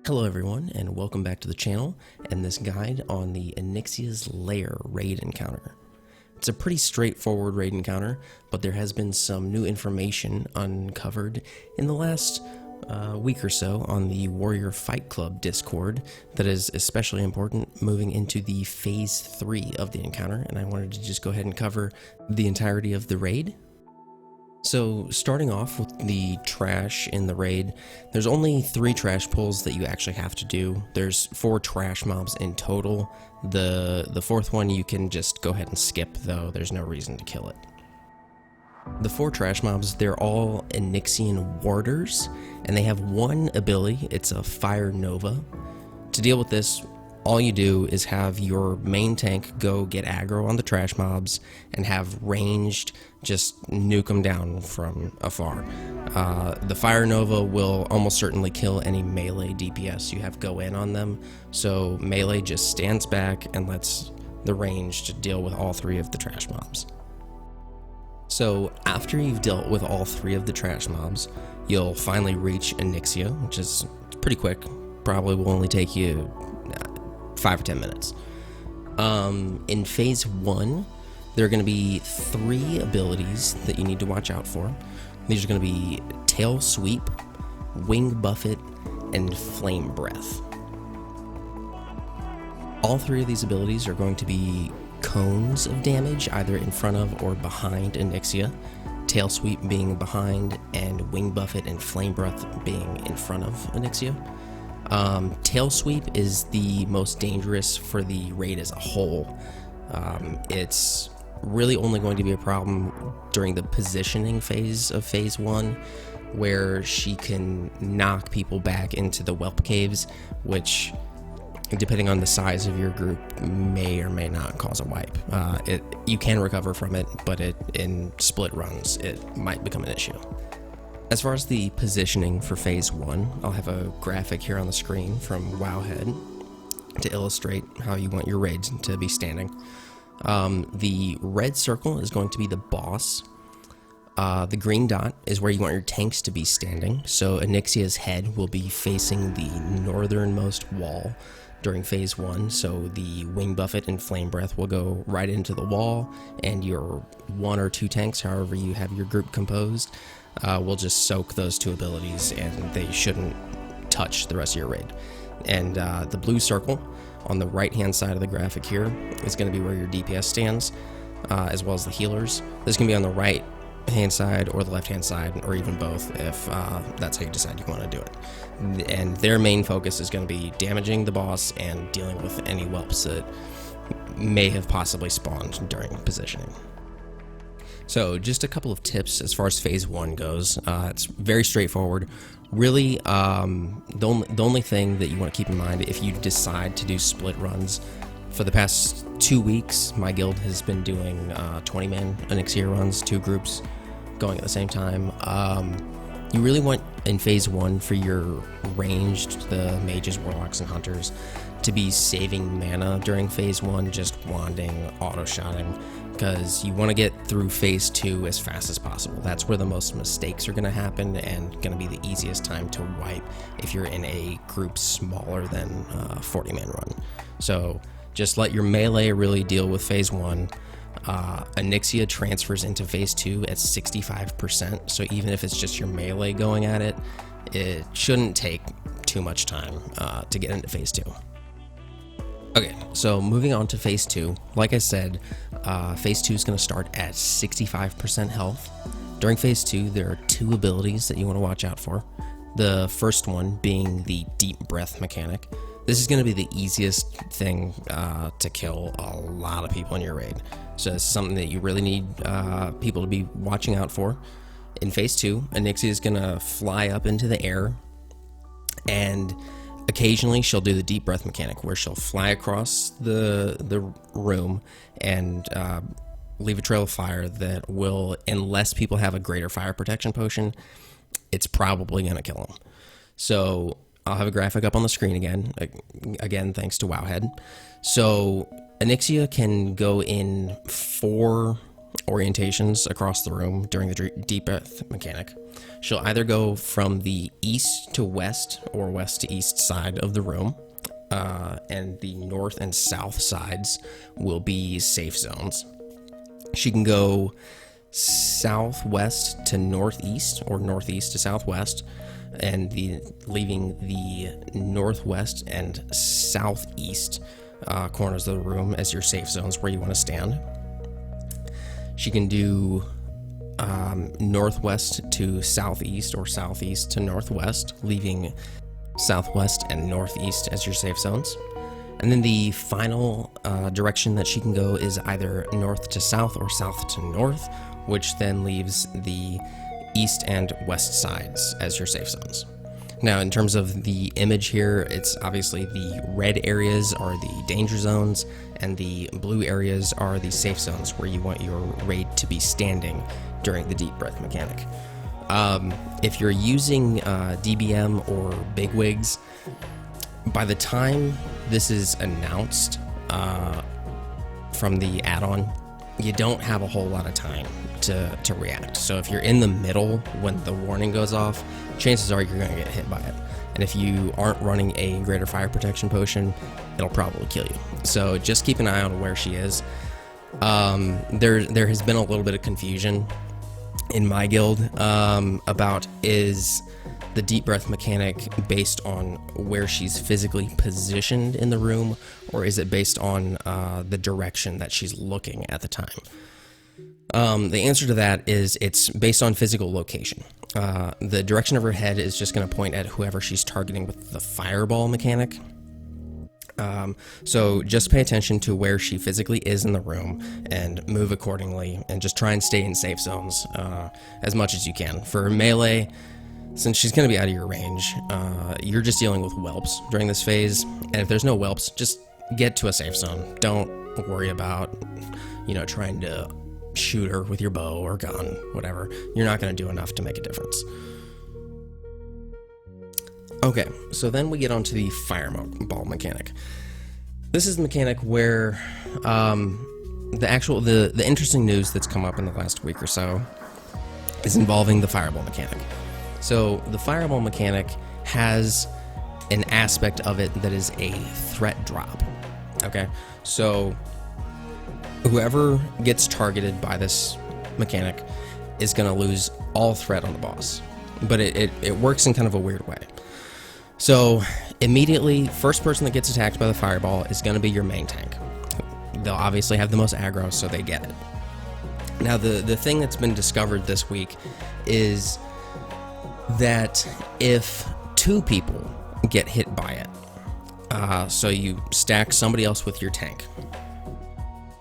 Hello everyone, and welcome back to the channel and this guide on the Onyxia's Lair raid encounter. It's a pretty straightforward raid encounter, but there has been some new information uncovered in the last week or so on the Warrior Fight Club Discord that is especially important moving into the Phase 3 of the encounter, and I wanted to just go ahead and cover the entirety of the raid. So starting off with the trash in the raid, there's only 3 trash pulls that you actually have to do. There's 4 trash mobs in total. The 4th one you can just go ahead and skip, though there's no reason to kill it. The 4 trash mobs, they're all Onyxian warders, and they have one ability. It's a Fire Nova. To deal with this, all you do is have your main tank go get aggro on the trash mobs and have ranged just nuke them down from afar. The Fire Nova will almost certainly kill any melee DPS you have go in on them, so melee just stands back and lets the ranged deal with all 3 of the trash mobs. So after you've dealt with all 3 of the trash mobs, you'll finally reach Onyxia, which is pretty quick. Probably will only take you 5 or 10 minutes. In Phase 1, there are going to be 3 abilities that you need to watch out for. These are going to be Tail Sweep, Wing Buffet, and Flame Breath. All 3 of these abilities are going to be cones of damage, either in front of or behind Onyxia. Tail Sweep being behind, and Wing Buffet and Flame Breath being in front of Onyxia. Tail Sweep is the most dangerous for the raid as a whole. It's really only going to be a problem during the positioning phase of Phase 1, where she can knock people back into the whelp caves, which, depending on the size of your group, may or may not cause a wipe. You can recover from it, but in split runs, it might become an issue. As far as the positioning for Phase 1, I'll have a graphic here on the screen from Wowhead to illustrate how you want your raid to be standing. The red circle is going to be the boss. The green dot is where you want your tanks to be standing, so Onyxia's head will be facing the northernmost wall during Phase 1, so the Wing Buffet and Flame Breath will go right into the wall, and your 1 or 2 tanks, however you have your group composed, will just soak those 2 abilities, and they shouldn't touch the rest of your raid. And the blue circle on the right hand side of the graphic here is going to be where your DPS stands, as well as the healers. This can be on the right hand side or the left hand side, or even both, if that's how you decide you want to do it. And their main focus is going to be damaging the boss and dealing with any whelps that may have possibly spawned during positioning. So just a couple of tips as far as Phase 1 goes. It's very straightforward. Really, the only thing that you want to keep in mind if you decide to do split runs, for the past 2 weeks, my guild has been doing 20-man Onyxia runs, 2 groups going at the same time. You really want, in Phase 1, for your ranged, the mages, warlocks, and hunters, to be saving mana during Phase 1, just wanding, auto-shotting, because you want to get through Phase 2 as fast as possible. That's where the most mistakes are going to happen and going to be the easiest time to wipe if you're in a group smaller than a 40-man run. So just let your melee really deal with Phase 1. Onyxia transfers into Phase 2 at 65%, so even if it's just your melee going at it, it shouldn't take too much time to get into Phase 2. Okay, so moving on to Phase 2, like I said, Phase 2 is going to start at 65% health. During Phase 2, there are 2 abilities that you want to watch out for. The first one being the Deep Breath mechanic. This is going to be the easiest thing to kill a lot of people in your raid. So it's something that you really need people to be watching out for. In Phase 2, Onyxia is going to fly up into the air, and occasionally she'll do the Deep Breath mechanic, where she'll fly across the room and leave a trail of fire that will, unless people have a greater fire protection potion, it's probably going to kill them. So I'll have a graphic up on the screen again, thanks to Wowhead. So Onyxia can go in 4 orientations across the room during the deep breath mechanic. She'll either go from the east to west or west to east side of the room, and the north and south sides will be safe zones. She can go southwest to northeast or northeast to southwest, and leaving the northwest and southeast corners of the room as your safe zones where you want to stand. She can do northwest to southeast or southeast to northwest, leaving southwest and northeast as your safe zones. And then the final direction that she can go is either north to south or south to north, which then leaves the east and west sides as your safe zones. Now, in terms of the image here, it's obviously the red areas are the danger zones, and the blue areas are the safe zones where you want your raid to be standing during the deep breath mechanic. If you're using DBM or bigwigs, by the time this is announced from the add-on, you don't have a whole lot of time to react. So if you're in the middle when the warning goes off, chances are you're going to get hit by it. And if you aren't running a greater fire protection potion, it'll probably kill you. So just keep an eye on where she is. There has been a little bit of confusion in my guild about is the deep breath mechanic based on where she's physically positioned in the room, or is it based on the direction that she's looking at the time? The answer to that is it's based on physical location. The direction of her head is just going to point at whoever she's targeting with the fireball mechanic. So just pay attention to where she physically is in the room and move accordingly, and just try and stay in safe zones as much as you can. For melee, since she's going to be out of your range, you're just dealing with whelps during this phase, and if there's no whelps, just get to a safe zone. Don't worry about, trying to shoot her with your bow or gun, whatever. You're not going to do enough to make a difference. Okay, so then we get onto the fireball mechanic. This is the mechanic where the interesting news that's come up in the last week or so is involving the fireball mechanic. So the fireball mechanic has an aspect of it that is a threat drop. Okay, so whoever gets targeted by this mechanic is going to lose all threat on the boss, but it works in kind of a weird way. So immediately, first person that gets attacked by the fireball is going to be your main tank. They'll obviously have the most aggro, so they get it. Now, the thing that's been discovered this week is that if two people get hit by it, so you stack somebody else with your tank,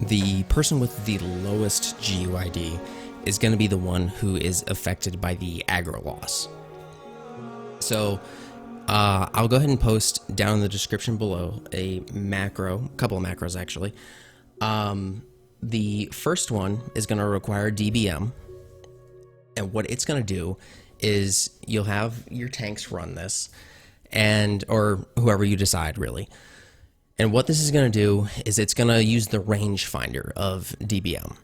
the person with the lowest GUID is going to be the one who is affected by the aggro loss. So I'll go ahead and post down in the description below a couple of macros actually. The first one is going to require DBM, and what it's going to do is you'll have your tanks run this, or whoever you decide really. And what this is going to do is it's going to use the rangefinder of DBM.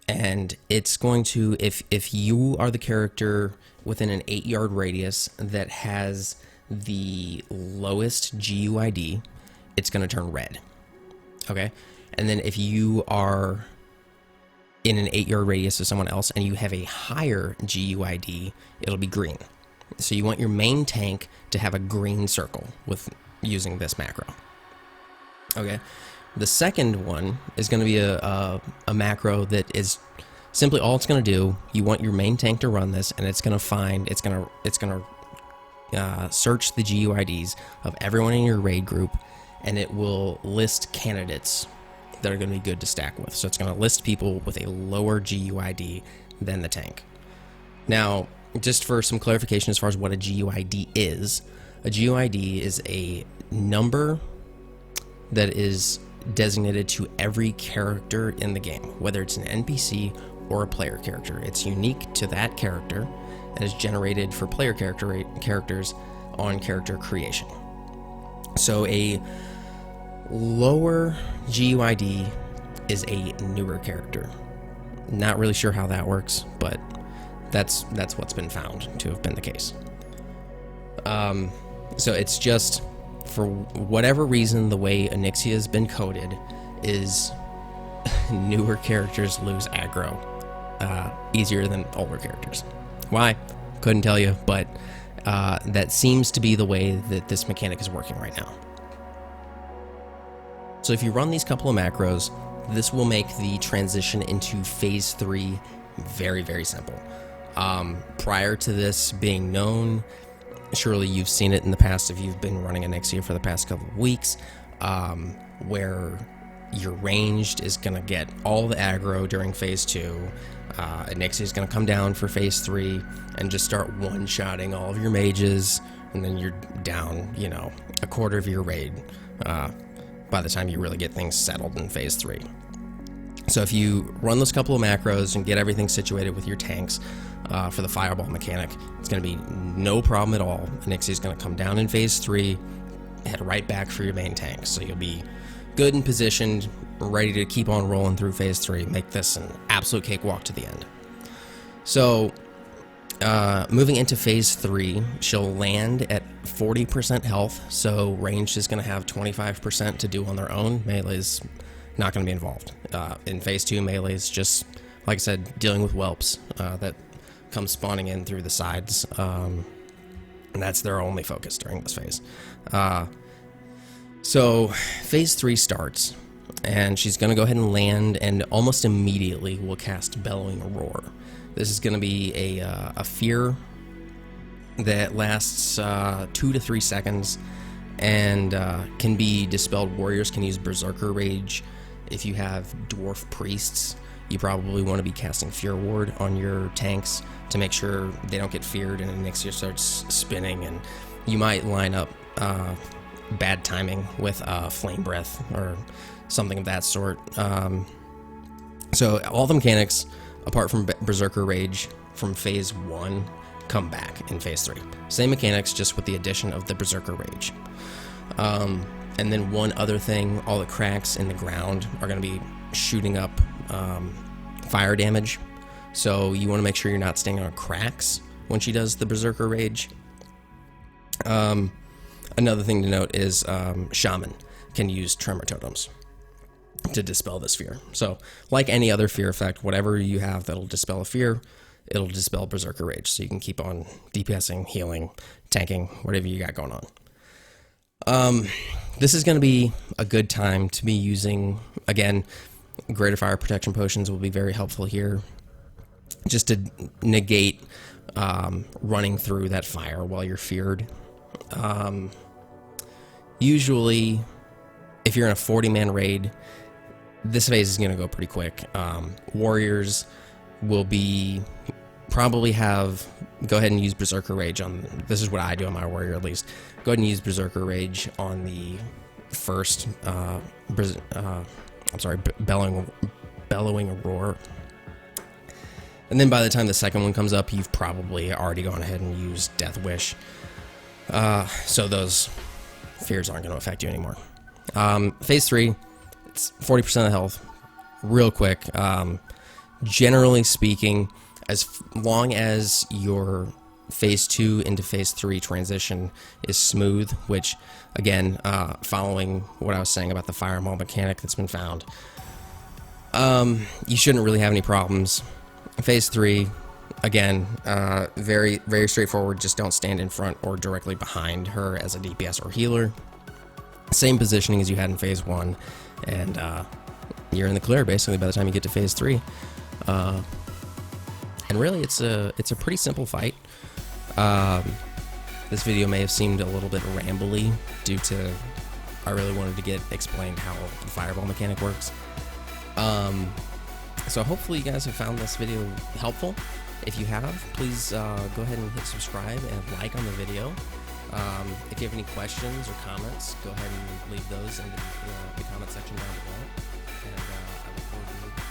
And it's going to, if you are the character within an 8-yard radius that has the lowest GUID, it's going to turn red. Okay? And then if you are in an 8-yard radius of someone else and you have a higher GUID, it'll be green. So you want your main tank to have a green circle with using this macro. Okay, the second one is going to be a macro that is simply all it's going to do. You want your main tank to run this, and it's going to search the GUIDs of everyone in your raid group, and it will list candidates that are going to be good to stack with. So it's going to list people with a lower GUID than the tank. Now, just for some clarification as far as what a GUID is a number that is designated to every character in the game, whether it's an NPC or a player character. It's unique to that character and is generated for player characters on character creation. So a lower GUID is a newer character. Not really sure how that works, but that's what's been found to have been the case. So it's just, for whatever reason, the way Onyxia has been coded is newer characters lose aggro easier than older characters. Why? Couldn't tell you, but that seems to be the way that this mechanic is working right now. So if you run these couple of macros, this will make the transition into Phase 3 very, very simple. Prior to this being known, surely you've seen it in the past if you've been running Onyxia for the past couple of weeks, where your ranged is going to get all the aggro during Phase 2. Onyxia is going to come down for Phase 3 and just start one-shotting all of your mages, and then you're down, you know, a quarter of your raid by the time you really get things settled in Phase 3. So if you run those couple of macros and get everything situated with your tanks for the fireball mechanic, it's going to be no problem at all. Onyxia is going to come down in Phase 3, head right back for your main tanks. So you'll be good and positioned, ready to keep on rolling through Phase 3, make this an absolute cakewalk to the end. So moving into Phase 3, she'll land at 40% health, so ranged is going to have 25% to do on their own. Melee's not going to be involved. In Phase 2, Melee's just, like I said, dealing with whelps that come spawning in through the sides, and that's their only focus during this phase. So Phase 3 starts, and she's going to go ahead and land, and almost immediately will cast Bellowing Roar. This is going to be a fear that lasts 2 to 3 seconds, and can be dispelled. Warriors can use Berserker Rage. If you have Dwarf Priests, you probably want to be casting Fear Ward on your tanks to make sure they don't get feared and Onyxia starts spinning, and you might line up bad timing with Flame Breath or something of that sort. So all the mechanics, apart from Berserker Rage from Phase 1, come back in Phase 3. Same mechanics, just with the addition of the Berserker Rage. And then one other thing, all the cracks in the ground are going to be shooting up fire damage. So you want to make sure you're not staying on cracks when she does the Berserker Rage. Another thing to note is Shaman can use Tremor Totems to dispel this fear. So like any other fear effect, whatever you have that'll dispel a fear, it'll dispel Berserker Rage. So you can keep on DPSing, healing, tanking, whatever you got going on. This is going to be a good time to be using, again, Greater Fire Protection Potions will be very helpful here, just to negate running through that fire while you're feared. Usually, if you're in a 40-man raid, this phase is going to go pretty quick. Warriors will probably go ahead and use Berserker Rage on, this is what I do on my warrior at least, go ahead and use Berserker Rage on the first, Bellowing Roar. And then by the time the second one comes up, you've probably already gone ahead and used Death Wish. So those fears aren't going to affect you anymore. Phase 3, it's 40% of health, real quick. Generally speaking, as long as your Phase 2 into Phase 3 transition is smooth, which, again, following what I was saying about the fireball mechanic that's been found, you shouldn't really have any problems. Phase 3, again, very, very straightforward. Just don't stand in front or directly behind her as a DPS or healer. Same positioning as you had in Phase 1, and you're in the clear, basically, by the time you get to Phase 3. And really, it's a pretty simple fight. This video may have seemed a little bit rambly due to I really wanted to get explained how the fireball mechanic works. So hopefully you guys have found this video helpful. If you have, please go ahead and hit subscribe and like on the video. If you have any questions or comments, go ahead and leave those in the comment section down below. And I look forward to